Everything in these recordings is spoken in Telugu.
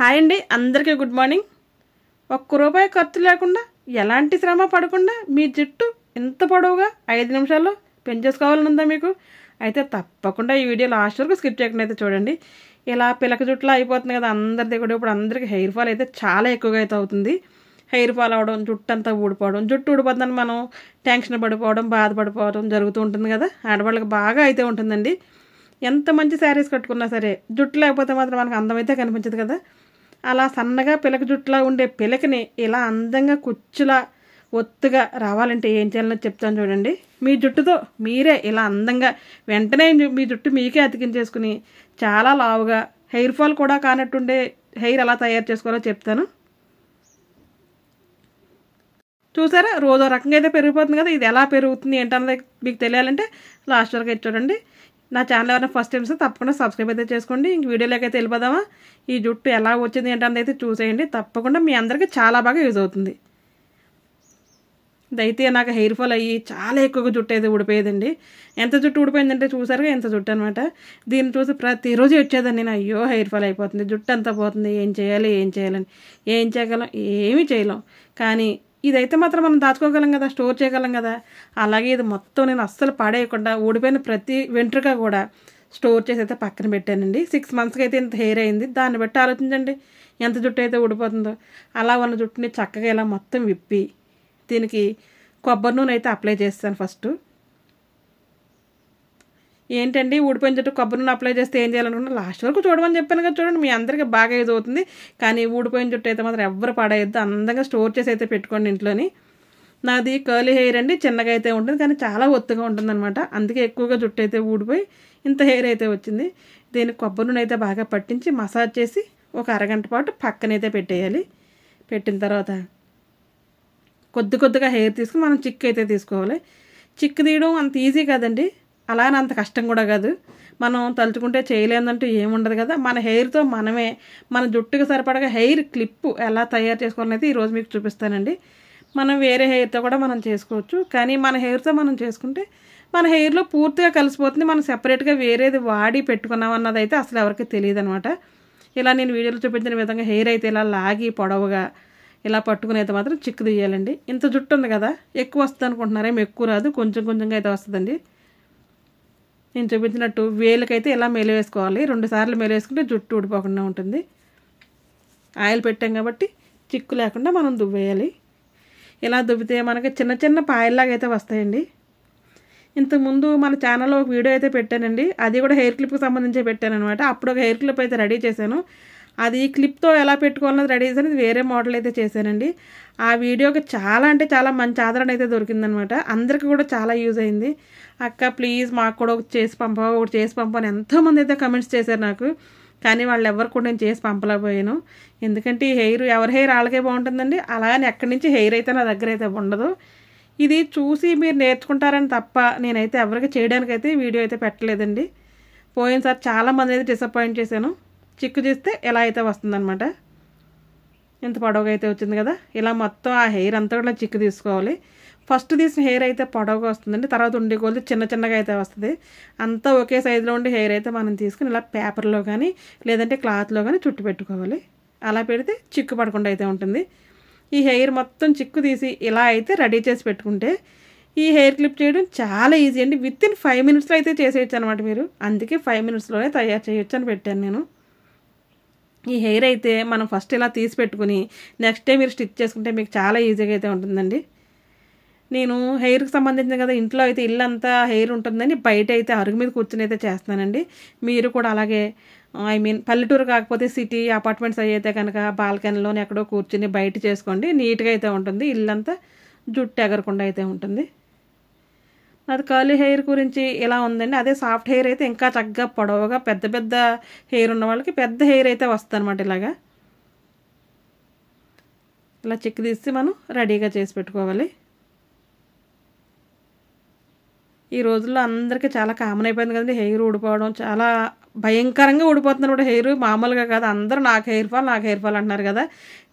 హాయ్ అండి, అందరికీ గుడ్ మార్నింగ్. ఒక్క రూపాయి ఖర్చు లేకుండా ఎలాంటి శ్రమ పడకుండా మీ జుట్టు ఇంత పొడవుగా 5 నిమిషాల్లో పెంచేసుకోవాలని ఉందా మీకు? అయితే తప్పకుండా ఈ వీడియో లాస్ట్ వరకు స్కిప్ చేయకుండా అయితే చూడండి. ఇలా పిలక జుట్టులా అయిపోతుంది కదా అందరిది కూడా. ఇప్పుడు అందరికీ హెయిర్ ఫాల్ అయితే చాలా ఎక్కువగా అయితే అవుతుంది. హెయిర్ ఫాల్ అవ్వడం, జుట్టు అంతా ఊడిపోవడం, జుట్టు ఊడిపోతుందని మనం టెన్షన్ పడిపోవడం, బాధపడిపోవడం జరుగుతూ ఉంటుంది కదా. ఆడవాళ్ళకి బాగా అయితే ఉంటుందండి. ఎంత మంచి శారీస్ కట్టుకున్నా సరే జుట్టు లేకపోతే మాత్రం మనకు అందమైతే కనిపించదు కదా. అలా సన్నగా పిలక జుట్టులా ఉండే పిలకని ఇలా అందంగా కుచ్చులా ఒత్తుగా రావాలంటే ఏం చేయాలో చెప్తాను చూడండి. మీ జుట్టుతో మీరే ఇలా అందంగా వెంటనే మీ జుట్టు మీకే అతికించేసుకుని చాలా లావుగా హెయిర్ ఫాల్ కూడా కానట్టుండే హెయిర్ ఎలా తయారు చేసుకోవాలో చెప్తాను. చూసారా, రోజో రకంగా అయితే పెరిగిపోతుంది కదా. ఇది ఎలా పెరుగుతుంది ఏంటన్నది మీకు తెలియాలంటే లాస్ట్ వరకు అయితే చూడండి. నా ఛానల్ ఎవరైనా ఫస్ట్ టైమ్స్ తప్పకుండా సబ్స్క్రైబ్ అయితే చేసుకోండి. ఇంక వీడియోలోకి అయితే వెళ్ళిపోదామా. ఈ జుట్టు ఎలా వచ్చింది ఏంటన్నది అయితే చూసేయండి. తప్పకుండా మీ అందరికీ చాలా బాగా యూజ్ అవుతుంది. ఇదైతే నాకు హెయిర్ ఫాల్ అయ్యి చాలా ఎక్కువగా జుట్టు అయితే ఊడిపోయేదండి. ఎంత జుట్టు ఊడిపోయిందంటే చూసారుగా ఎంత జుట్టు అనమాట. దీన్ని చూసి ప్రతిరోజు వచ్చేదాన్ని నేను, అయ్యో హెయిర్ ఫాల్ అయిపోతుంది, జుట్టు అంతా పోతుంది, ఏం చేయాలి ఏం చేయగలం, ఏమీ చేయలేం. కానీ ఇదైతే మాత్రం మనం దాచుకోగలం కదా, స్టోర్ చేయగలం కదా. అలాగే ఇది మొత్తం నేను అస్సలు పాడేయకుండా ఊడిపోయిన ప్రతి వెంట్రుక కూడా స్టోర్ చేసి అయితే పక్కన పెట్టానండి. 6 మంత్స్కి అయితే ఇంత హెయిర్ అయింది. దాన్ని బట్టి ఆలోచించండి ఎంత జుట్టు అయితే ఊడిపోతుందో. అలా ఉన్న జుట్టుని చక్కగా ఇలా మొత్తం విప్పి దీనికి కొబ్బరి నూనె అయితే అప్లై చేస్తాను ఫస్ట్. ఏంటండి ఊడిపోయిన జుట్టు కొబ్బరి నూనె అప్లై చేస్తే ఏం చేయాలనుకున్నా లాస్ట్ వరకు చూడమని చెప్పాను కదా. చూడండి, మీ అందరికీ బాగా యూజ్ అవుతుంది. కానీ ఊడిపోయిన జుట్టు అయితే మాత్రం ఎవ్వరు పడేయద్దు, అందంగా స్టోర్ చేసి అయితే పెట్టుకోండి ఇంట్లోని. నాది కర్లీ హెయిర్ అండి, చిన్నగా అయితే ఉంటుంది కానీ చాలా ఒత్తుగా ఉంటుంది అనమాట. అందుకే ఎక్కువగా జుట్టు అయితే ఊడిపోయి ఇంత హెయిర్ అయితే వచ్చింది. దీనికి కొబ్బరి నూనె అయితే బాగా పట్టించి మసాజ్ చేసి ఒక అరగంట పాటు పక్కనైతే పెట్టేయాలి. పెట్టిన తర్వాత కొద్దిగా హెయిర్ తీసుకుని మనం చిక్కు అయితే తీసుకోవాలి. చిక్కు తీయడం అంత ఈజీ కాదండి, అలానే అంత కష్టం కూడా కాదు. మనం తలుచుకుంటే చేయలేదంటూ ఏముండదు కదా. మన హెయిర్తో మనమే మన జుట్టుకు సరిపడగా హెయిర్ క్లిప్పు ఎలా తయారు చేసుకోవాలనేది ఈరోజు మీకు చూపిస్తానండి. మనం వేరే హెయిర్తో కూడా మనం చేసుకోవచ్చు, కానీ మన హెయిర్తో మనం చేసుకుంటే మన హెయిర్లో పూర్తిగా కలిసిపోతుంది. మనం సెపరేట్గా వేరేది వాడి పెట్టుకున్నాం అన్నది అయితే అసలు ఎవరికి తెలియదు అనమాట. ఇలా నేను వీడియోలో చూపించిన విధంగా హెయిర్ అయితే ఇలా లాగి పొడవుగా ఇలా పట్టుకుని అయితే మాత్రం చిక్కు తీయాలండి. ఇంత జుట్టు ఉంది కదా, ఎక్కువ వస్తుంది అనుకుంటున్నారేమో, ఎక్కువ రాదు, కొంచెంగా అయితే వస్తుందండి. నేను చూపించినట్టు వేలకైతే ఇలా మెలివేసుకోవాలి. 2 సార్లు మెలివేసుకుంటే జుట్టు ఊడిపోకుండా ఉంటుంది. ఆయిల్ పెట్టాం కాబట్టి చిక్కు లేకుండా మనం దువ్వేయాలి. ఇలా దువ్వితే మనకి చిన్న పాయల్లాగా అయితే వస్తాయండి. ఇంతకుముందు మన ఛానల్లో ఒక వీడియో అయితే పెట్టానండి, అది కూడా హెయిర్ క్లిప్కి సంబంధించి పెట్టాను అనమాట. అప్పుడు ఒక హెయిర్ క్లిప్ అయితే రెడీ చేశాను. అది క్లిప్తో ఎలా పెట్టుకోవాలన్నది రెడీ చేశాను. వేరే మోడల్ అయితే చేశానండి. ఆ వీడియోకి చాలా అంటే చాలా మంచి ఆదరణ అయితే దొరికిందనమాట. అందరికీ కూడా చాలా యూజ్ అయింది. అక్క ప్లీజ్ మాకు కూడా ఒకటి చేసి పంప అని ఎంతోమంది అయితే కమెంట్స్ చేశారు నాకు. కానీ వాళ్ళు ఎవరు కూడా నేను చేసి పంపలేకపోయాను. ఎందుకంటే ఈ హెయిర్ ఎవరి హెయిర్ వాళ్ళకే బాగుంటుందండి. అలాగని ఎక్కడి నుంచి హెయిర్ అయితే నా దగ్గర అయితే ఉండదు. ఇది చూసి మీరు నేర్చుకుంటారని తప్ప నేనైతే ఎవరికి చేయడానికైతే వీడియో అయితే పెట్టలేదండి. పోయినసారి చాలామంది అయితే డిసప్పాయింట్ చేశాను. చిక్కు తీస్తే ఎలా అయితే వస్తుందన్నమాట. ఇంత పొడవుగా అయితే వచ్చింది కదా. ఇలా మొత్తం ఆ హెయిర్ అంతా కూడా చిక్కు తీసుకోవాలి. ఫస్ట్ తీసిన హెయిర్ అయితే పొడవుగా వస్తుందండి, తర్వాత ఉండే కొద్ది చిన్నగా అయితే వస్తుంది. అంతా ఒకే సైజులో ఉండే హెయిర్ అయితే మనం తీసుకుని ఇలా పేపర్లో కానీ లేదంటే క్లాత్లో కానీ చుట్టు పెట్టుకోవాలి. అలా పెడితే చిక్కు పడకుండా అయితే ఉంటుంది. ఈ హెయిర్ మొత్తం చిక్కు తీసి ఇలా అయితే రెడీ చేసి పెట్టుకుంటే ఈ హెయిర్ క్లిప్ చేయడం చాలా ఈజీ అండి. వితిన్ 5 మినిట్స్లో అయితే చేసేయచ్చు అనమాట మీరు. అందుకే 5 మినిట్స్లోనే తయారు చేయొచ్చు అని పెట్టాను నేను. ఈ హెయిర్ అయితే మనం ఫస్ట్ ఇలా తీసి పెట్టుకుని నెక్స్ట్ డే మీరు స్టిచ్ చేసుకుంటే మీకు చాలా ఈజీగా అయితే ఉంటుందండి. నేను హెయిర్కి సంబంధించిన కదా, ఇంట్లో అయితే ఇల్లంతా హెయిర్ ఉంటుందని బయట అయితే అరుగు మీద కూర్చొని అయితే చేస్తున్నానండి. మీరు కూడా అలాగే పల్లెటూరు కాకపోతే సిటీ అపార్ట్మెంట్స్ అయితే కనుక బాల్కనీలోనే ఎక్కడో కూర్చుని బయట చేసుకోండి. నీట్గా అయితే ఉంటుంది, ఇల్లంతా జుట్టు ఎగరకుండా అయితే ఉంటుంది. అది కర్లీ హెయిర్ గురించి ఇలా ఉందండి. అదే సాఫ్ట్ హెయిర్ అయితే ఇంకా చక్కగా పొడవుగా పెద్ద హెయిర్ ఉన్న వాళ్ళకి పెద్ద హెయిర్ అయితే వస్తుంది అనమాట. ఇలా చిక్కు తీసి మనం రెడీగా చేసి పెట్టుకోవాలి. ఈ రోజుల్లో అందరికీ చాలా కామన్ అయిపోయింది కదండి హెయిర్ ఊడిపోవడం. చాలా భయంకరంగా ఊడిపోతున్నారు కూడా హెయిర్, మామూలుగా కాదు. అందరూ నాకు హెయిర్ ఫాల్ అంటున్నారు కదా.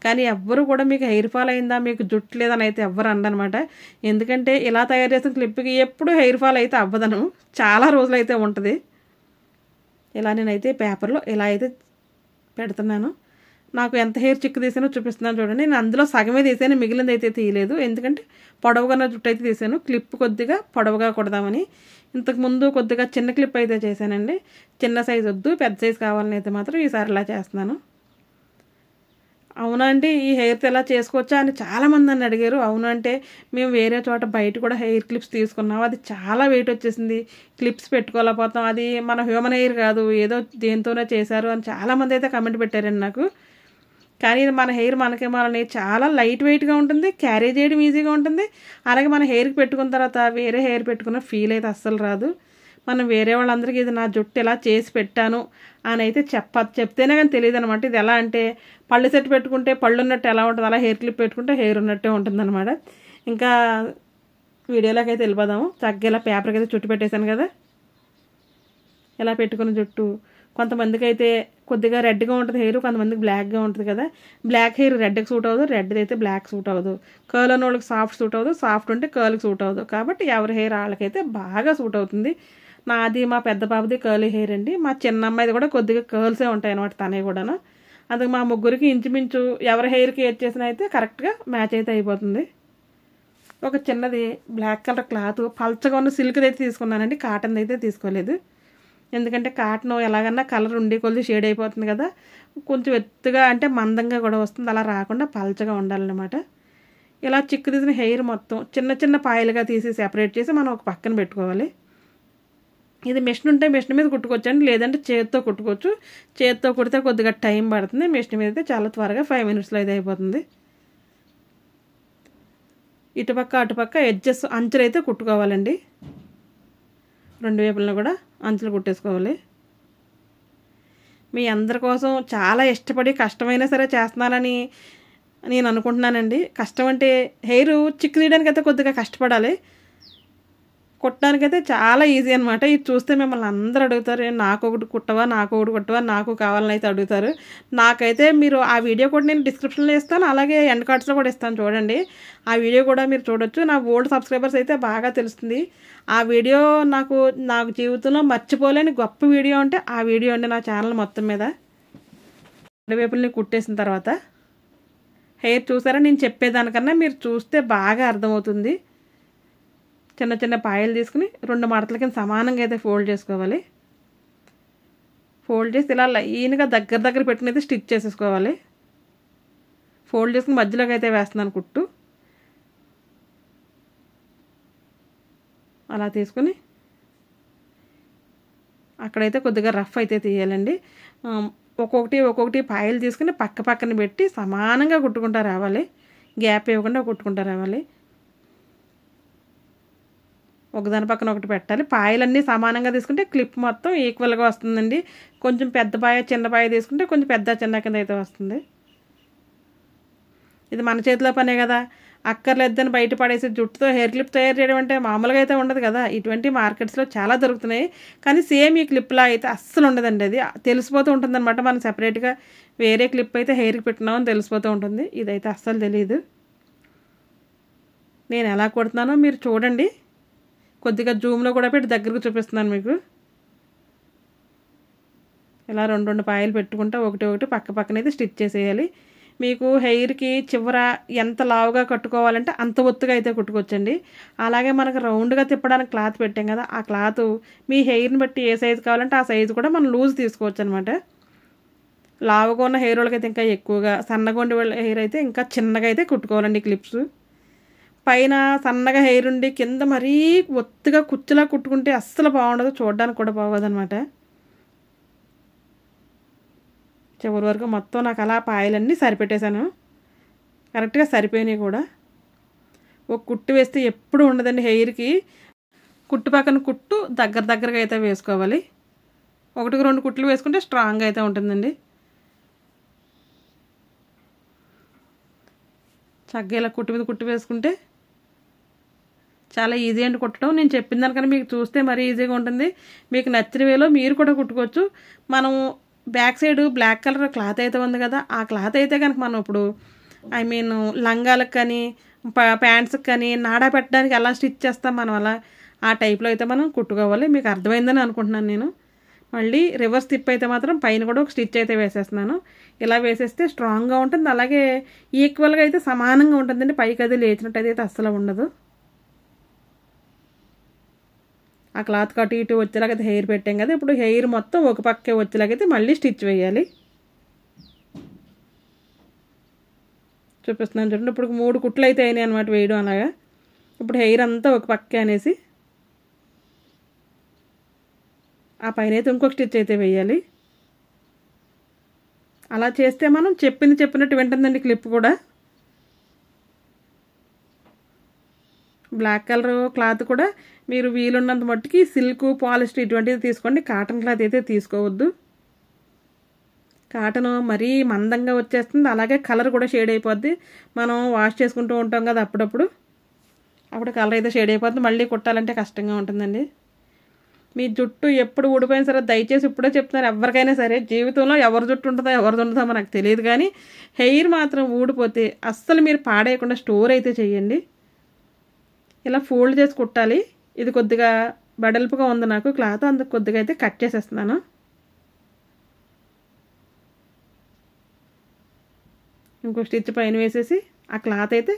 కానీ ఎవ్వరు కూడా మీకు హెయిర్ ఫాల్ అయిందా, మీకు జుట్టు లేదని అయితే ఎవ్వరు అనమాట. ఎందుకంటే ఇలా తయారు చేసిన క్లిప్కి ఎప్పుడు హెయిర్ ఫాల్ అయితే అవ్వదను, చాలా రోజులు అయితే ఉంటుంది. ఇలా నేనైతే పేపర్లో ఇలా అయితే పెడుతున్నాను. నాకు ఎంత హెయిర్ చిక్కు తీసానో చూపిస్తున్నాను చూడండి. నేను అందులో సగమే తీసాను, మిగిలింది అయితే తీయలేదు. ఎందుకంటే పొడవుగా నా జుట్టు అయితే తీసాను. క్లిప్ కొద్దిగా పొడవుగా కొడదామని. ఇంతకుముందు కొద్దిగా చిన్న క్లిప్ అయితే చేశానండి. చిన్న సైజు వద్దు, పెద్ద సైజు కావాలని అయితే మాత్రం ఈసారి ఇలా చేస్తున్నాను. అవునా అండి, ఈ హెయిర్తో ఎలా చేసుకోవచ్చా అని చాలామంది నన్ను అడిగారు. అవును అంటే మేము వేరే చోట బయట కూడా హెయిర్ క్లిప్స్ తీసుకున్నాం, అది చాలా వెయిట్ వచ్చేసింది, క్లిప్స్ పెట్టుకోలేకపోతాం, అది మన హ్యూమన్ హెయిర్ కాదు, ఏదో దేంతోనే చేశారు అని చాలామంది అయితే కమెంట్ పెట్టారండి నాకు. కానీ మన హెయిర్ మనని చాలా లైట్ వెయిట్గా ఉంటుంది, క్యారీ చేయడం ఈజీగా ఉంటుంది. అలాగే మన హెయిర్కి పెట్టుకున్న తర్వాత వేరే హెయిర్ పెట్టుకున్న ఫీల్ అయితే అస్సలు రాదు. మనం వేరే వాళ్ళందరికీ ఇది నా జుట్టు ఇలా చేసి పెట్టాను అని అయితే చెప్తేనే కానీ తెలియదు అనమాట. ఇది ఎలా అంటే పళ్ళు సెట్ పెట్టుకుంటే పళ్ళు ఉన్నట్టు ఎలా ఉంటుంది, అలా హెయిర్ క్లిప్ పెట్టుకుంటే హెయిర్ ఉన్నట్టే ఉంటుంది అనమాట. ఇంకా వీడియోలోకి అయితే వెళ్ళిపోదాము. చక్కగా ఇలా పేపర్కి అయితే చుట్టు పెట్టేశాను కదా. ఇలా పెట్టుకున్న జుట్టు కొంతమందికి అయితే కొద్దిగా రెడ్గా ఉంటుంది హెయిర్, కొంతమందికి బ్లాక్గా ఉంటుంది కదా. బ్లాక్ హెయిర్ రెడ్కి సూట్ అవ్వదు, రెడ్ది అయితే బ్లాక్ సూట్ అవ్వదు. కర్ల్ ఉన్న వాళ్ళకి సాఫ్ట్ సూట్ అవ్వదు, సాఫ్ట్ ఉంటే కర్ల్కి సూట్ అవ్వదు. కాబట్టి ఎవరి హెయిర్ వాళ్ళకైతే బాగా సూట్ అవుతుంది. నాది మా పెద్ద పాపది కర్లీ హెయిర్ అండి, మా చిన్న అమ్మాయిది కూడా కొద్దిగా కర్ల్సే ఉంటాయి అనమాట తనే కూడాను. అందుకు మా ముగ్గురికి ఇంచుమించు ఎవరి హెయిర్కి ఏది చేసినా అయితే కరెక్ట్గా మ్యాచ్ అయితే అయిపోతుంది. ఒక చిన్నది బ్లాక్ కలర్ క్లాత్ పల్చగా ఉన్న సిల్క్ది అయితే తీసుకున్నానండి, కాటన్ది అయితే తీసుకోలేదు. ఎందుకంటే కాటన్ ఎలాగన్నా కలర్ ఉండి కొద్ది షేడ్ అయిపోతుంది కదా, కొంచెం ఎత్తుగా అంటే మందంగా కూడా వస్తుంది, అలా రాకుండా పల్చగా ఉండాలన్నమాట. ఇలా చిక్కు తీసిన హెయిర్ మొత్తం చిన్న చిన్న పాయలుగా తీసి సెపరేట్ చేసి మనం ఒక పక్కన పెట్టుకోవాలి. ఇది మిషన్ ఉంటే మిషన్ మీద కుట్టుకోవచ్చండి, లేదంటే చేతితో కుట్టుకోవచ్చు. చేతితో కుడితే కొద్దిగా టైం పడుతుంది, మిషన్ మీద అయితే చాలా త్వరగా 5 minutesలో అయితే అయిపోతుంది. ఇటుపక్క అటుపక్క ఎడ్జెస్ అంచులు అయితే కుట్టుకోవాలండి, రెండు వైపులను కూడా అంచులు కుట్టేసుకోవాలి. మీ అందరి కోసం చాలా ఇష్టపడి కష్టమైనా సరే చేస్తున్నానని నేను అనుకుంటున్నానండి. కష్టం అంటే హెయిర్ చిక్కు తీయడానికి అయితే కొద్దిగా కష్టపడాలి, కుట్టడానికైతే చాలా ఈజీ అనమాట. ఇది చూస్తే మిమ్మల్ని అందరూ అడుగుతారు, నాకు ఒకటి కుట్టవా, నాకు కావాలని అయితే అడుగుతారు. నాకైతే మీరు ఆ వీడియో కూడా నేను డిస్క్రిప్షన్లో ఇస్తాను, అలాగే ఎండ్ కార్డ్స్లో కూడా ఇస్తాను చూడండి. ఆ వీడియో కూడా మీరు చూడొచ్చు. నా ఓల్డ్ సబ్స్క్రైబర్స్ అయితే బాగా తెలుస్తుంది. ఆ వీడియో నాకు జీవితంలో మర్చిపోలేని గొప్ప వీడియో అంటే ఆ వీడియో అండి. నా ఛానల్ మొత్తం మీద వైపుల్ని కుట్టేసిన తర్వాత హెయిర్ చూసారా, నేను చెప్పేదానికన్నా మీరు చూస్తే బాగా అర్థమవుతుంది. చిన్న చిన్న పాయలు తీసుకుని 2 మడతల కింద సమానంగా అయితే ఫోల్డ్ చేసుకోవాలి. ఫోల్డ్ చేసి ఇలా లైన్గా దగ్గర పెట్టుకుని అయితే స్టిచ్ చేసేసుకోవాలి. ఫోల్డ్ చేసుకుని మధ్యలోకి అయితే వేస్తున్నాను కుట్టు. అలా తీసుకుని అక్కడైతే కొద్దిగా రఫ్ అయితే తీయాలండి. ఒక్కొక్కటి పాయలు తీసుకుని పక్కన పెట్టి సమానంగా కుట్టుకుంటూ రావాలి, గ్యాప్ ఇవ్వకుండా కుట్టుకుంటూ రావాలి. ఒకదాని పక్కన ఒకటి పెట్టాలి. పాయలన్నీ సమానంగా తీసుకుంటే క్లిప్ మొత్తం ఈక్వల్గా వస్తుందండి. కొంచెం పెద్ద పాయ చిన్న పాయ తీసుకుంటే కొంచెం పెద్ద చిన్న కింద అయితే వస్తుంది. ఇది మన చేతిలో పనే కదా, అక్కర్లేదని బయట పడేసి జుట్టుతో హెయిర్ క్లిప్ తయారు చేయడం అంటే మామూలుగా అయితే ఉండదు కదా. ఇటువంటి మార్కెట్స్లో చాలా దొరుకుతున్నాయి, కానీ సేమ్ ఈ క్లిప్లా అయితే అస్సలు ఉండదండి. అది తెలిసిపోతూ ఉంటుంది అనమాట. మనం సెపరేట్గా వేరే క్లిప్ అయితే హెయిర్కి పెట్టినామని తెలిసిపోతూ ఉంటుంది. ఇదైతే అస్సలు తెలియదు. నేను ఎలా కొడుతున్నానో మీరు చూడండి, కొద్దిగా జూమ్లో కూడా పెట్టి దగ్గరకు చూపిస్తున్నాను మీకు. ఇలా 2 పాయలు పెట్టుకుంటా ఒకటి పక్కనైతే స్టిచ్ చేసేయాలి. మీకు హెయిర్కి చివర ఎంత లావుగా కట్టుకోవాలంటే అంత ఒత్తుగా అయితే కుట్టుకోవచ్చండి. అలాగే మనకు రౌండ్గా తిప్పడానికి క్లాత్ పెట్టాం కదా, ఆ క్లాత్ మీ హెయిర్ని బట్టి ఏ సైజు కావాలంటే ఆ సైజు కూడా మనం లూజ్ తీసుకోవచ్చు అనమాట. లావుగా ఉన్న హెయిర్ వాళ్ళకైతే ఇంకా ఎక్కువగా, సన్నగా ఉండే వాళ్ళ హెయిర్ అయితే ఇంకా చిన్నగా అయితే కుట్టుకోవాలండి క్లిప్స్. పైన సన్నగా హెయిర్ ఉండి కింద మరీ ఒత్తుగా కుచ్చులా కుట్టుకుంటే అస్సలు బాగుండదు, చూడడానికి కూడా బాగోదు అనమాట. చివరి వరకు మొత్తం నాకు అలా పాయలన్నీ సరిపెట్టేశాను, కరెక్ట్గా సరిపోయినాయి కూడా. ఒక కుట్టు వేస్తే ఎప్పుడు ఉండదండి హెయిర్కి, కుట్టు పక్కన కుట్టు దగ్గరగా అయితే వేసుకోవాలి. 1-2 కుట్లు వేసుకుంటే స్ట్రాంగ్గా అయితే ఉంటుందండి. చక్కగా ఇలా కుట్టు మీద కుట్టు వేసుకుంటే చాలా ఈజీ అండి కుట్టడం. నేను చెప్పిన దానికన్నా మీకు చూస్తే మరీ ఈజీగా ఉంటుంది. మీకు నచ్చిన వేలో మీరు కూడా కుట్టుకోవచ్చు. మనం back side black colour cloth అయితే ఉంది కదా, ఆ క్లాత్ అయితే కనుక మనం ఇప్పుడు లంగాలకు కానీ ప్యాంట్స్కి కానీ నాడా పెట్టడానికి ఎలా స్టిచ్ చేస్తాం మనం, అలా ఆ టైప్లో అయితే మనం కుట్టుకోవాలి. మీకు అర్థమైందని అనుకుంటున్నాను నేను. మళ్ళీ రివర్స్ తిప్ అయితే మాత్రం పైన కూడా ఒక స్టిచ్ అయితే వేసేస్తున్నాను. ఇలా వేసేస్తే స్ట్రాంగ్గా ఉంటుంది, అలాగే ఈక్వల్గా అయితే సమానంగా ఉంటుందండి. పైకి అది లేచినట్టు అయితే అస్సలు ఉండదు. ఆ క్లాత్ అటు ఇటు వచ్చేలాగైతే హెయిర్ పెట్టాం కదా, ఇప్పుడు హెయిర్ మొత్తం ఒక పక్కే వచ్చేలాగైతే మళ్ళీ స్టిచ్ వేయాలి. చూపిస్తున్నాను చూడండి. ఇప్పుడు 3 కుట్లు అయితే అయినాయి అనమాట వేయడం అలాగా. ఇప్పుడు హెయిర్ అంతా ఒక పక్కే అనేసి ఆ పైన అయితే ఇంకొక స్టిచ్ అయితే వేయాలి. అలా చేస్తే మనం చెప్పినట్టు వింటుందండి క్లిప్ కూడా. బ్లాక్ కలర్ క్లాత్ కూడా మీరు వీలున్నంత మట్టుకి సిల్క్, పాలిస్టర్ ఇటువంటిది తీసుకోండి. కాటన్ క్లాత్ అయితే తీసుకోవద్దు. కాటన్ మరీ మందంగా వచ్చేస్తుంది, అలాగే కలర్ కూడా షేడ్ అయిపోద్ది. మనం వాష్ చేసుకుంటూ ఉంటాం కదా అప్పుడు కలర్ అయితే షేడ్ అయిపోద్ది, మళ్ళీ కుట్టాలంటే కష్టంగా ఉంటుందండి. మీ జుట్టు ఎప్పుడు ఊడిపోయినా సరే దయచేసి ఇప్పుడే చెప్తున్నారు, ఎవరికైనా సరే జీవితంలో ఎవరి జుట్టు ఉంటుందో ఎవరిది ఉంటుందో మనకు తెలియదు, కానీ హెయిర్ మాత్రం ఊడిపోతే అస్సలు మీరు పాడేయకుండా స్టోర్ అయితే చేయండి. ఇలా ఫోల్డ్ చేసి కుట్టాలి. ఇది కొద్దిగా వెడల్పుగా ఉంది నాకు క్లాత్, అందుకు కొద్దిగా అయితే కట్ చేసేస్తున్నాను. ఇంకో స్టిచ్ పైన వేసేసి ఆ క్లాత్ అయితే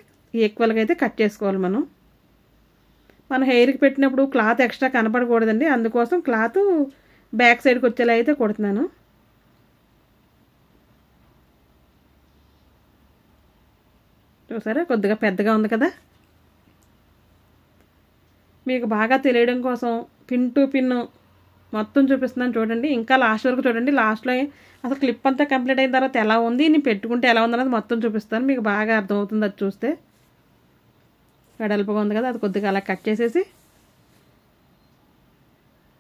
ఈక్వల్గా అయితే కట్ చేసుకోవాలి. మన హెయిర్కి పెట్టినప్పుడు క్లాత్ ఎక్స్ట్రా కనపడకూడదండి, అందుకోసం క్లాత్ బ్యాక్ సైడ్కి వచ్చేలా అయితే కుడుతున్నాను. చూసారా కొద్దిగా పెద్దగా ఉంది కదా. మీకు బాగా తెలియడం కోసం పిన్ టు పిన్ మొత్తం చూపిస్తున్నాను చూడండి. ఇంకా లాస్ట్ వరకు చూడండి. లాస్ట్లో అసలు క్లిప్ అంతా కంప్లీట్ అయిన తర్వాత ఎలా ఉంది, నేను పెట్టుకుంటే ఎలా ఉంది అన్నది మొత్తం చూపిస్తాను, మీకు బాగా అర్థమవుతుంది అది చూస్తే. వెడల్పుగా ఉంది కదా, అది కొద్దిగా అలా కట్ చేసేసి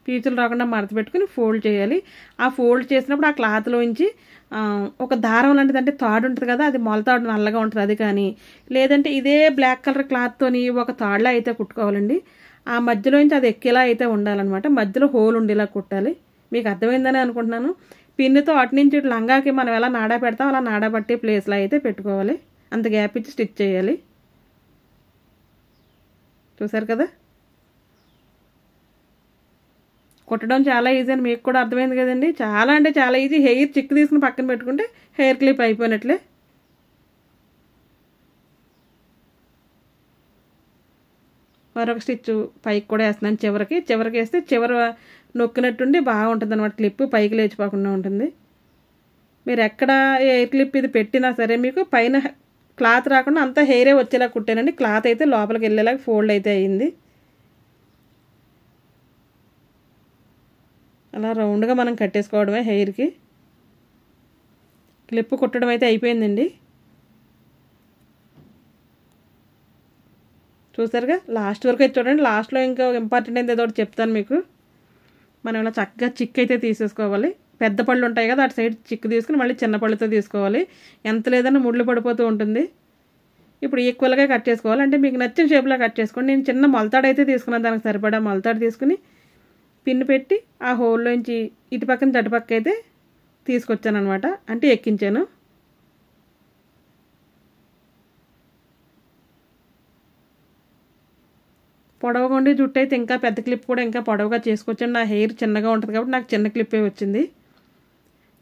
పీచులు రాకుండా మడత పెట్టుకుని ఫోల్డ్ చేయాలి. ఆ ఫోల్డ్ చేసినప్పుడు ఆ క్లాత్లోంచి ఒక దారం లాంటిది, అంటే తాడు ఉంటుంది కదా, అది మొలతాడు నల్లగా ఉంటుంది అది, కానీ లేదంటే ఇదే బ్లాక్ కలర్ క్లాత్తోని ఒక తాడులా అయితే కుట్టుకోవాలండి. ఆ మధ్యలోంచి అది ఎక్కేలా అయితే ఉండాలన్నమాట, మధ్యలో హోల్ ఉండేలా కుట్టాలి. మీకు అర్థమైందని అనుకుంటున్నాను. పిన్నుతో అటు నుంచి ఇటు లంగాకి మనం ఎలా నాడా పెడతాం అలా నాడా పట్టే ప్లేస్లో అయితే పెట్టుకోవాలి, అంత గ్యాప్ ఇచ్చి స్టిచ్ చేయాలి. చూసారు కదా, కుట్టడం చాలా ఈజీ అని మీకు కూడా అర్థమైంది కదండి. చాలా అంటే చాలా ఈజీ. హెయిర్ చిక్కు తీసుకుని పక్కన పెట్టుకుంటే హెయిర్ క్లిప్ అయిపోయినట్లే. మరొక స్టిచ్ పైకి కూడా వేస్తున్నాను, చివరికి వేస్తే చివర నొక్కినట్టుండి బాగుంటుంది అనమాట, క్లిప్ పైకి లేచిపోకుండా ఉంటుంది. మీరు ఎక్కడ హెయిర్ క్లిప్ ఇది పెట్టినా సరే మీకు పైన క్లాత్ రాకుండా అంతా హెయిరే వచ్చేలా కుట్టానండి. క్లాత్ అయితే లోపలికి వెళ్ళేలాగా ఫోల్డ్ అయితే అయ్యింది. అలా రౌండ్గా మనం కట్టేసుకోవడమే హెయిర్కి. క్లిప్ కుట్టడం అయితే అయిపోయిందండి. చూసారుగా, లాస్ట్ వరకు అయితే చూడండి. లాస్ట్లో ఇంకా ఇంపార్టెంట్ అయితే ఏదో ఒకటి చెప్తాను మీకు. మనం ఇలా చక్కగా చిక్కు అయితే తీసేసుకోవాలి. పెద్ద పళ్ళు ఉంటాయి కదా, అటు సైడ్ చిక్కు తీసుకుని మళ్ళీ చిన్న పళ్ళుతో తీసుకోవాలి. ఎంత లేదన్నా ముళ్ళు పడిపోతూ ఉంటుంది. ఇప్పుడు ఈక్వల్గా కట్ చేసుకోవాలి, అంటే మీకు నచ్చిన షేప్లో కట్ చేసుకోండి. నేను చిన్న మొలతాడు అయితే తీసుకున్నాను, దానికి సరిపడా మొలతాడు తీసుకుని పిన్ పెట్టి ఆ హోల్లోంచి ఇటు పక్కన అటు పక్క అయితే తీసుకొచ్చాను అనమాట, అంటే ఎక్కించాను. పొడవుగా ఉండి జుట్టు అయితే ఇంకా పెద్ద క్లిప్ కూడా ఇంకా పొడవుగా చేసుకొచ్చాను. నా హెయిర్ చిన్నగా ఉంటుంది కాబట్టి నాకు చిన్న క్లిప్పే వచ్చింది.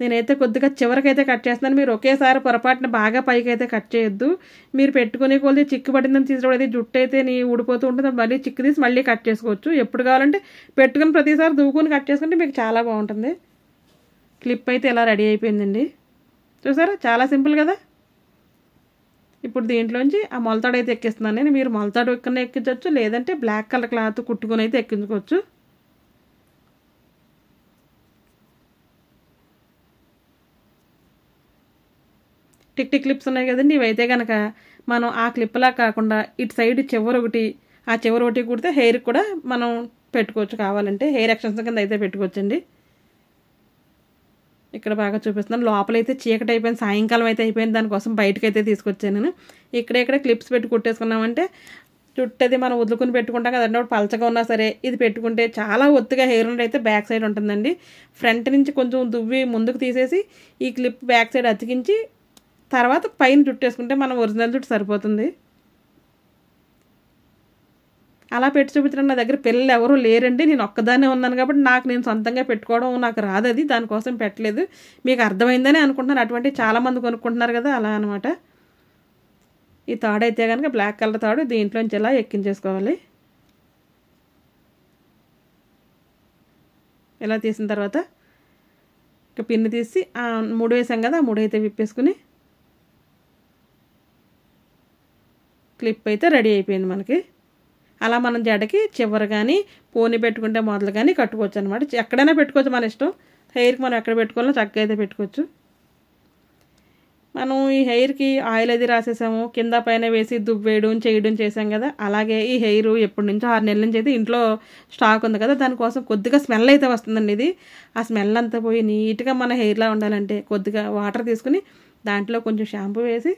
నేనైతే కొద్దిగా చివరికైతే కట్ చేస్తున్నాను. మీరు ఒకేసారి పొరపాటున బాగా పైకి అయితే కట్ చేయొద్దు. మీరు పెట్టుకునే కొద్ది చిక్కు పడిందని తీసుకోవడం జుట్టు అయితే ఊడిపోతూ ఉంటుంది, మళ్ళీ చిక్కు తీసి మళ్ళీ కట్ చేసుకోవచ్చు. ఎప్పుడు కావాలంటే పెట్టుకుని ప్రతిసారి దూకుని కట్ చేసుకుంటే మీకు చాలా బాగుంటుంది. క్లిప్ అయితే ఇలా రెడీ అయిపోయిందండి. చూసారా, చాలా సింపుల్ కదా. ఇప్పుడు దీంట్లోంచి ఆ మొలతాడు అయితే ఎక్కిస్తున్నాను నేను. మీరు మొలతాడు ఎక్కడనే ఎక్కించవచ్చు, లేదంటే బ్లాక్ కలర్ క్లాత్ కుట్టుకొని అయితే ఎక్కించుకోవచ్చు. టిక్ క్లిప్స్ ఉన్నాయి కదండి, ఇవైతే కనుక మనం ఆ క్లిప్లా కాకుండా ఇటు సైడ్ చివరి ఒకటి కుడితే హెయిర్ కూడా మనం పెట్టుకోవచ్చు. కావాలంటే హెయిర్ ఎక్స్టెన్షన్ కింద అయితే పెట్టుకోవచ్చండి. ఇక్కడ బాగా చూపిస్తున్నాను. లోపలైతే చీకటి అయిపోయింది, సాయంకాలం అయితే అయిపోయింది, దానికోసం బయటకైతే తీసుకొచ్చాను నేను. ఇక్కడ క్లిప్స్ పెట్టి కుట్టేసుకున్నామంటే జుట్టు అది మనం వదులుకుని పెట్టుకుంటాం కదండి, పలచగా ఉన్నా సరే ఇది పెట్టుకుంటే చాలా ఒత్తుగా హెయిర్ ఉండి అయితే బ్యాక్ సైడ్ ఉంటుందండి. ఫ్రంట్ నుంచి కొంచెం దువ్వి ముందుకు తీసేసి ఈ క్లిప్ బ్యాక్ సైడ్ అతికించి తర్వాత పైన జుట్టు వేసుకుంటే మనం ఒరిజినల్ జుట్టు సరిపోతుంది. అలా పెట్టి చూపించడం నా దగ్గర పిల్లలు ఎవరూ లేరండి, నేను ఒక్కదాన్నే ఉన్నాను కాబట్టి నేను సొంతంగా పెట్టుకోవడం నాకు రాదు, అది దానికోసం పెట్టలేదు. మీకు అర్థమైందని అనుకుంటున్నాను. అటువంటి చాలామంది కొనుక్కుంటున్నారు కదా, అలా అనమాట. ఈ తాడు అయితే కనుక బ్లాక్ కలర్ తాడు దీంట్లోంచి ఇలా ఎక్కించేసుకోవాలి. ఇలా తీసిన తర్వాత ఇక పిన్ను తీసి 3 వేసాం కదా, 3 అయితే విప్పేసుకుని క్లిప్ అయితే రెడీ అయిపోయింది మనకి. అలా మనం జడకి చివరి కానీ పోనీ పెట్టుకుంటే మొదలు కానీ కట్టుకోవచ్చు అనమాట. ఎక్కడైనా పెట్టుకోవచ్చు, మన ఇష్టం. హెయిర్కి మనం ఎక్కడ పెట్టుకోవాలో చక్కగా అయితే పెట్టుకోవచ్చు. మనం ఈ హెయిర్కి ఆయిల్ అది రాసేసాము, కింద పైన వేసి దువ్వేయడం చేయడం చేసాం కదా. అలాగే ఈ హెయిర్ ఎప్పటి నుంచో 6 నెలల నుంచి అయితే ఇంట్లో స్టాక్ ఉంది కదా, దానికోసం కొద్దిగా స్మెల్ అయితే వస్తుందండి. ఇది ఆ స్మెల్ అంతా పోయి నీట్గా మన హెయిర్లా ఉండాలంటే కొద్దిగా వాటర్ తీసుకుని దాంట్లో కొంచెం షాంపూ వేసి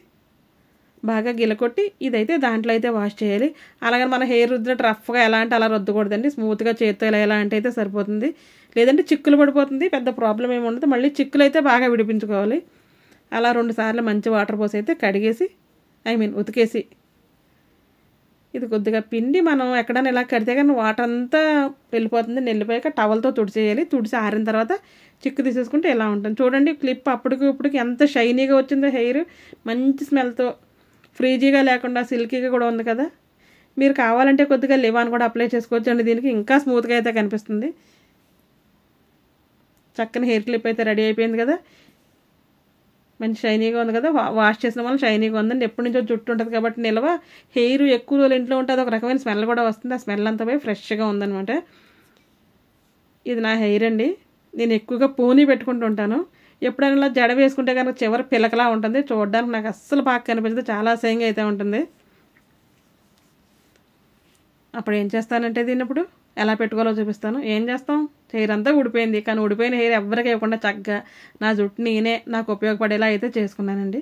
బాగా గిలకొట్టి ఇదైతే దాంట్లో అయితే వాష్ చేయాలి. అలాగే మన హెయిర్ రుద్దినట్టు రఫ్గా ఎలా అంటే అలా రుద్దకూడదండి. స్మూత్గా చేత్తో ఎలా అంటే అయితే సరిపోతుంది. లేదంటే చిక్కులు పడిపోతుంది, పెద్ద ప్రాబ్లం ఏమి ఉండదు. మళ్ళీ చిక్కులు అయితే బాగా విడిపించుకోవాలి. అలా 2 సార్లు మంచి వాటర్ పోసి అయితే కడిగేసి ఉతికేసి ఇది కొద్దిగా పిండి మనం ఎక్కడైనా ఇలా కడితే కానీ వాటర్ అంతా వెళ్ళిపోతుంది. వెళ్ళిపోయాక టవల్తో తుడిచేయాలి. తుడిచి ఆరిన తర్వాత చిక్కు తీసేసుకుంటే ఇలా ఉంటుంది. చూడండి క్లిప్ అప్పటికి ఇప్పటికి ఎంత షైనీగా వచ్చిందో హెయిర్, మంచి స్మెల్తో, ఫ్రీజీగా లేకుండా సిల్కీగా కూడా ఉంది కదా. మీరు కావాలంటే కొద్దిగా లివాన్ కూడా అప్లై చేసుకోవచ్చు అండి, దీనికి ఇంకా స్మూత్గా అయితే కనిపిస్తుంది. చక్కని హెయిర్ క్లిప్ అయితే రెడీ అయిపోయింది కదా, మంచి షైనీగా ఉంది కదా. వాష్ చేసిన వల్ల షైనీగా ఉందండి. ఎప్పటి నుంచో జుట్టు ఉంటుంది కాబట్టి నిల్వ, హెయిర్ ఎక్కువ రోజులు ఇంట్లో ఉంటుంది, ఒక రకమైన స్మెల్ కూడా వస్తుంది. ఆ స్మెల్ అంతా పోయి ఫ్రెష్గా ఉందన్నమాట. ఇది నా హెయిర్ అండి. నేను ఎక్కువగా పోనీ పెట్టుకుంటూ ఉంటాను. ఎప్పుడైనా ఇలా జడ వేసుకుంటే కనుక చివరి పిలకలా ఉంటుంది, చూడడానికి నాకు అస్సలు బాగా కనిపించదు, చాలా అసహ్యంగా అయితే ఉంటుంది. అప్పుడు ఏం చేస్తానంటే దీన్ని ఇప్పుడు ఎలా పెట్టుకోవాలో చూపిస్తాను. ఏం చేస్తాం, హెయిర్ అంతా ఊడిపోయింది, కానీ ఊడిపోయిన హెయిర్ ఎవరికి ఇవ్వకుండా చక్కగా నా జుట్టు నేనే నాకు ఉపయోగపడేలా అయితే చేసుకున్నానండి.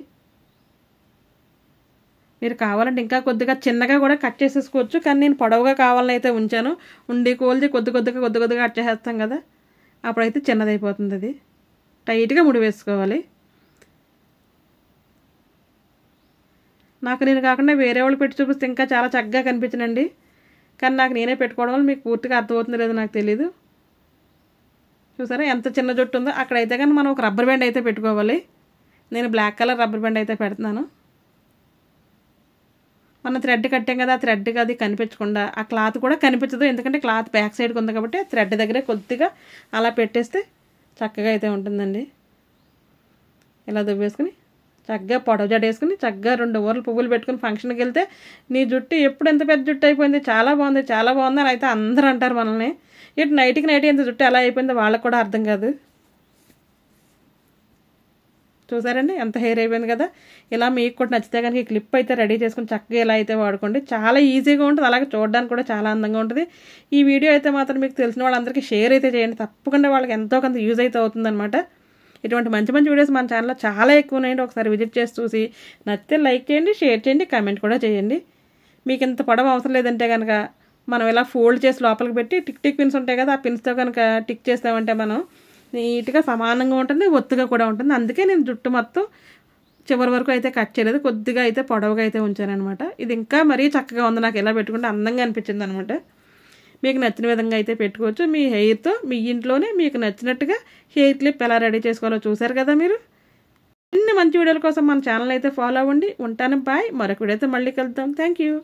మీరు కావాలంటే ఇంకా కొద్దిగా చిన్నగా కూడా కట్ చేసేసుకోవచ్చు, కానీ నేను పొడవుగా కావాలని అయితే ఉంచాను. ఉండి కోల్చి కొద్ది కొద్దిగా కట్ చేసేస్తాం కదా, అప్పుడైతే చిన్నదైపోతుంది. అది టైట్గా ముడి వేసుకోవాలి. నేను కాకుండా వేరే వాళ్ళు పెట్టి చూపిస్తే ఇంకా చాలా చక్కగా కనిపించనండి, కానీ నాకు నేనే పెట్టుకోవడం వల్ల మీకు పూర్తిగా అర్థమవుతుంది లేదో నాకు తెలీదు. చూసారా ఎంత చిన్న జుట్టు ఉందో. అక్కడైతే కానీ మనం ఒక రబ్బర్ బ్యాండ్ అయితే పెట్టుకోవాలి. నేను బ్లాక్ కలర్ రబ్బర్ బ్యాండ్ అయితే పెడుతున్నాను. మనం థ్రెడ్ కట్టాం కదా, ఆ థ్రెడ్ అది కనిపించకుండా, ఆ క్లాత్ కూడా కనిపించదు, ఎందుకంటే క్లాత్ బ్యాక్ సైడ్కి ఉంది కాబట్టి థ్రెడ్ దగ్గరే కొద్దిగా అలా పెట్టేస్తే చక్కగా అయితే ఉంటుందండి. ఇలా దువ్వేసుకుని చక్కగా పొడవు జడ వేసుకుని చక్కగా 2 ఊరలు పువ్వులు పెట్టుకుని ఫంక్షన్కి వెళ్తే నీ జుట్టు ఎప్పుడు ఎంత పెద్ద జుట్టు అయిపోయింది, చాలా బాగుంది అని అయితే అందరూ అంటారు మనల్ని. ఇటు నైట్కి ఎంత జుట్టు ఎలా అయిపోయిందో వాళ్ళకి కూడా అర్థం కాదు. చూసారండి ఎంత హెయిర్ అయిపోయింది కదా. ఇలా మీకు కూడా నచ్చితే కనుక ఈ క్లిప్ అయితే రెడీ చేసుకుని చక్కగా ఇలా అయితే వాడుకోండి. చాలా ఈజీగా ఉంటుంది, అలాగే చూడడానికి కూడా చాలా అందంగా ఉంటుంది. ఈ వీడియో అయితే మాత్రం మీకు తెలిసిన వాళ్ళందరికీ షేర్ అయితే చేయండి, తప్పకుండా వాళ్ళకి ఎంతో కొంత యూజ్ అయితే అవుతుందన్నమాట. ఇటువంటి మంచి వీడియోస్ మన ఛానల్లో చాలా ఎక్కువ ఉన్నాయండి. ఒకసారి విజిట్ చేసి చూసి నచ్చితే లైక్ చేయండి, షేర్ చేయండి, కామెంట్ కూడా చేయండి. మీకు ఇంత పొడవు అవసరం లేదంటే కనుక మనం ఇలా ఫోల్డ్ చేసి లోపలికి పెట్టి టిక్ పిన్స్ ఉంటాయి కదా, ఆ పిన్స్తో కనుక టిక్ చేస్తామంటే మనం నీట్గా సమానంగా ఉంటుంది, ఒత్తుగా కూడా ఉంటుంది. అందుకే నేను జుట్టు మొత్తం చివరి వరకు అయితే కట్ చేయలేదు, కొద్దిగా అయితే పొడవుగా అయితే ఉంచానమాట. ఇది ఇంకా మరీ చక్కగా ఉంది, నాకు ఎలా పెట్టుకుంటే అందంగా అనిపించింది అనమాట. మీకు నచ్చిన విధంగా అయితే పెట్టుకోవచ్చు. మీ హెయిర్తో మీ ఇంట్లోనే మీకు నచ్చినట్టుగా హెయిర్ క్లిప్ ఎలా రెడీ చేసుకోవాలో చూసారు కదా మీరు. అన్ని మంచి వీడియోల కోసం మన ఛానల్ అయితే ఫాలో అవ్వండి. ఉంటాను, బాయ్. మరొక వీడియోతో మళ్ళీ కలుద్దాం. Thank you.